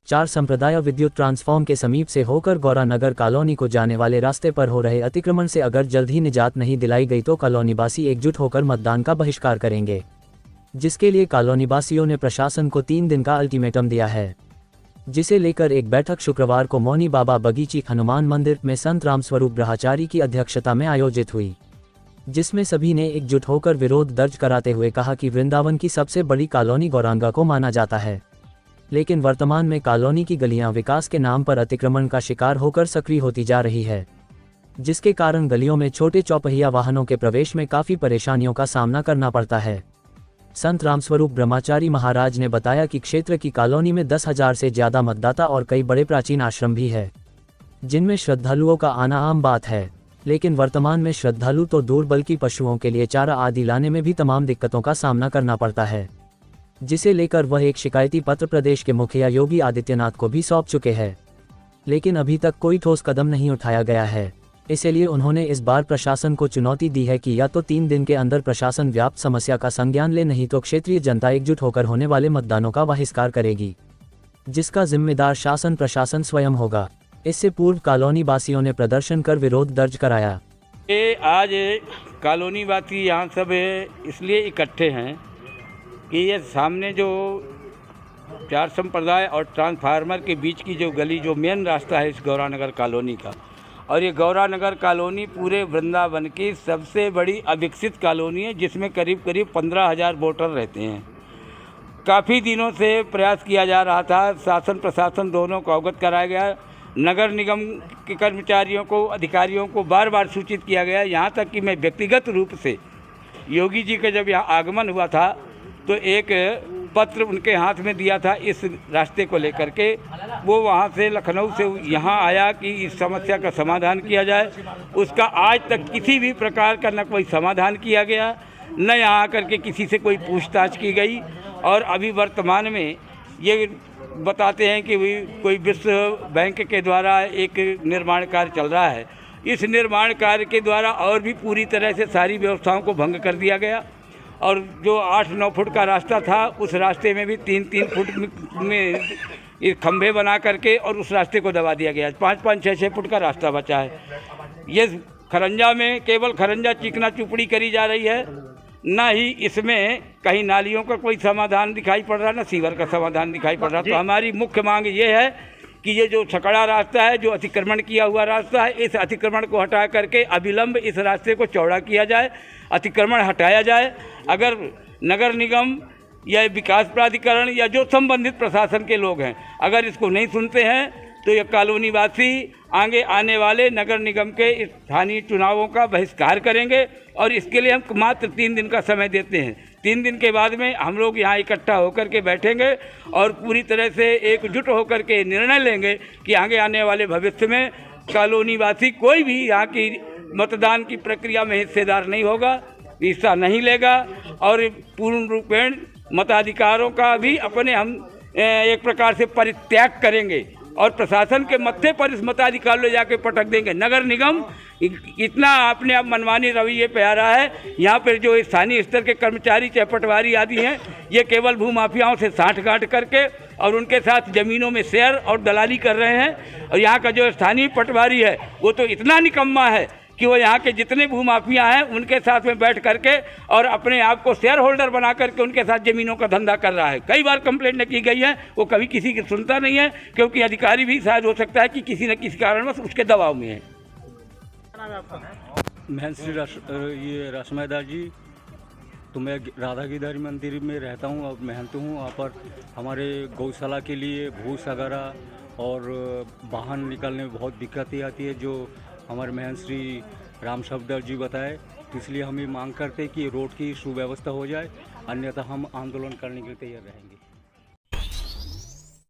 चार संप्रदाय विद्युत ट्रांसफॉर्म के समीप से होकर गौरा नगर कॉलोनी को जाने वाले रास्ते पर हो रहे अतिक्रमण से अगर जल्द ही निजात नहीं दिलाई गई तो कॉलोनीवासी एकजुट होकर मतदान का बहिष्कार करेंगे, जिसके लिए कॉलोनीवासियों ने प्रशासन को 3 दिन का अल्टीमेटम दिया है, जिसे लेकर एक बैठक शुक्रवार को मौनी बाबा बगीची हनुमान मंदिर में संत रामस्वरूप ब्रह्मचारी की अध्यक्षता में आयोजित हुई, जिसमें सभी ने एकजुट होकर विरोध दर्ज कराते हुए कहा कि वृंदावन की सबसे बड़ी कॉलोनी गौरांगा को माना जाता है, लेकिन वर्तमान में कॉलोनी की गलियां विकास के नाम पर अतिक्रमण का शिकार होकर सक्रिय होती जा रही है, जिसके कारण गलियों में छोटे चौपहिया वाहनों के प्रवेश में काफ़ी परेशानियों का सामना करना पड़ता है। संत रामस्वरूप ब्रह्मचारी महाराज ने बताया कि क्षेत्र की कॉलोनी में 10,000 से ज़्यादा मतदाता और कई बड़े प्राचीन आश्रम भी है, जिनमें श्रद्धालुओं का आना आम बात है, लेकिन वर्तमान में श्रद्धालु तो दूर बल्कि पशुओं के लिए चारा आदि लाने में भी तमाम दिक्कतों का सामना करना पड़ता है, जिसे लेकर वह एक शिकायती पत्र प्रदेश के मुखिया योगी आदित्यनाथ को भी सौंप चुके हैं, लेकिन अभी तक कोई ठोस कदम नहीं उठाया गया है। इसलिए उन्होंने इस बार प्रशासन को चुनौती दी है कि या तो 3 दिन के अंदर प्रशासन व्याप्त समस्या का संज्ञान ले, नहीं तो क्षेत्रीय जनता एकजुट होकर होने वाले मतदानों का बहिष्कार करेगी, जिसका जिम्मेदार शासन प्रशासन स्वयं होगा। इससे पूर्व कॉलोनी वासियों ने प्रदर्शन कर विरोध दर्ज कराया। आज कॉलोनी वासी यहाँ सब इसलिए इकट्ठे हैं कि ये सामने जो 4 संप्रदाय और ट्रांसफार्मर के बीच की जो गली, जो मेन रास्ता है इस गौरानगर कॉलोनी का, और ये गौरानगर कॉलोनी पूरे वृंदावन की सबसे बड़ी अविकसित कॉलोनी है, जिसमें करीब 15,000 वोटर रहते हैं। काफ़ी दिनों से प्रयास किया जा रहा था, शासन प्रशासन दोनों को अवगत कराया गया, नगर निगम के कर्मचारियों को, अधिकारियों को बार बार सूचित किया गया। यहाँ तक कि मैं व्यक्तिगत रूप से योगी जी का जब यहाँ आगमन हुआ था तो एक पत्र उनके हाथ में दिया था इस रास्ते को लेकर के। वो वहाँ से लखनऊ से यहाँ आया कि इस समस्या का समाधान किया जाए। उसका आज तक किसी भी प्रकार का न कोई समाधान किया गया, न यहाँ आकर के किसी से कोई पूछताछ की गई। और अभी वर्तमान में ये बताते हैं कि कोई विश्व बैंक के द्वारा एक निर्माण कार्य चल रहा है। इस निर्माण कार्य के द्वारा और भी पूरी तरह से सारी व्यवस्थाओं को भंग कर दिया गया, और जो 8-9 फुट का रास्ता था उस रास्ते में भी 3-3 फुट में खंभे बना करके और उस रास्ते को दबा दिया गया। 5-5, 6-6 फुट का रास्ता बचा है। ये खरंजा में केवल खरंजा चिकना चुपड़ी करी जा रही है, ना ही इसमें कहीं नालियों का कोई समाधान दिखाई पड़ रहा है, ना सीवर का समाधान दिखाई पड़ रहा। तो हमारी मुख्य मांग ये है कि ये जो सकड़ा रास्ता है, जो अतिक्रमण किया हुआ रास्ता है, इस अतिक्रमण को हटा करके अविलंब इस रास्ते को चौड़ा किया जाए, अतिक्रमण हटाया जाए। अगर नगर निगम या विकास प्राधिकरण या जो संबंधित प्रशासन के लोग हैं अगर इसको नहीं सुनते हैं तो ये कॉलोनी वासी आगे आने वाले नगर निगम के स्थानीय चुनावों का बहिष्कार करेंगे। और इसके लिए हम मात्र 3 दिन का समय देते हैं। 3 दिन के बाद में हम लोग यहाँ इकट्ठा होकर के बैठेंगे और पूरी तरह से एकजुट होकर के निर्णय लेंगे कि आगे आने वाले भविष्य में कॉलोनी वासी कोई भी यहाँ की मतदान की प्रक्रिया में हिस्सेदार नहीं होगा, हिस्सा नहीं लेगा, और पूर्ण रूपेण मताधिकारों का भी अपने हम एक प्रकार से परित्याग करेंगे और प्रशासन के मत्थे पर इस मताधिकार ले जाके पटक देंगे। नगर निगम इतना अपने आप मनमानी रवैये पे आ रहा है। यहाँ पर जो स्थानीय स्तर के कर्मचारी चाहे पटवारी आदि हैं, ये केवल भूमाफियाओं से साठगांठ करके और उनके साथ ज़मीनों में शेयर और दलाली कर रहे हैं। और यहाँ का जो स्थानीय पटवारी है वो तो इतना निकम्मा है कि वो यहाँ के जितने भूमाफिया हैं उनके साथ में बैठ करके और अपने आप को शेयर होल्डर बना करके उनके साथ ज़मीनों का धंधा कर रहा है। कई बार कंप्लेंट की गई है, वो कभी किसी की सुनता नहीं है, क्योंकि अधिकारी भी शायद हो सकता है कि किसी न किसी कारणवश उसके दबाव में है। महंत श्री ये रश्मेदार जी, तो मैं राधा गिरधारी मंदिर में रहता हूँ और महंत हूँ। वहाँ पर हमारे गौशाला के लिए भूस वगैरह और वाहन निकलने में बहुत दिक्कतें आती है, जो हमारे महंत श्री राम शब्दर जी बताए। तो इसलिए हम ये मांग करते हैं कि रोड की सुव्यवस्था हो जाए, अन्यथा हम आंदोलन करने के लिए तैयार रहेंगे।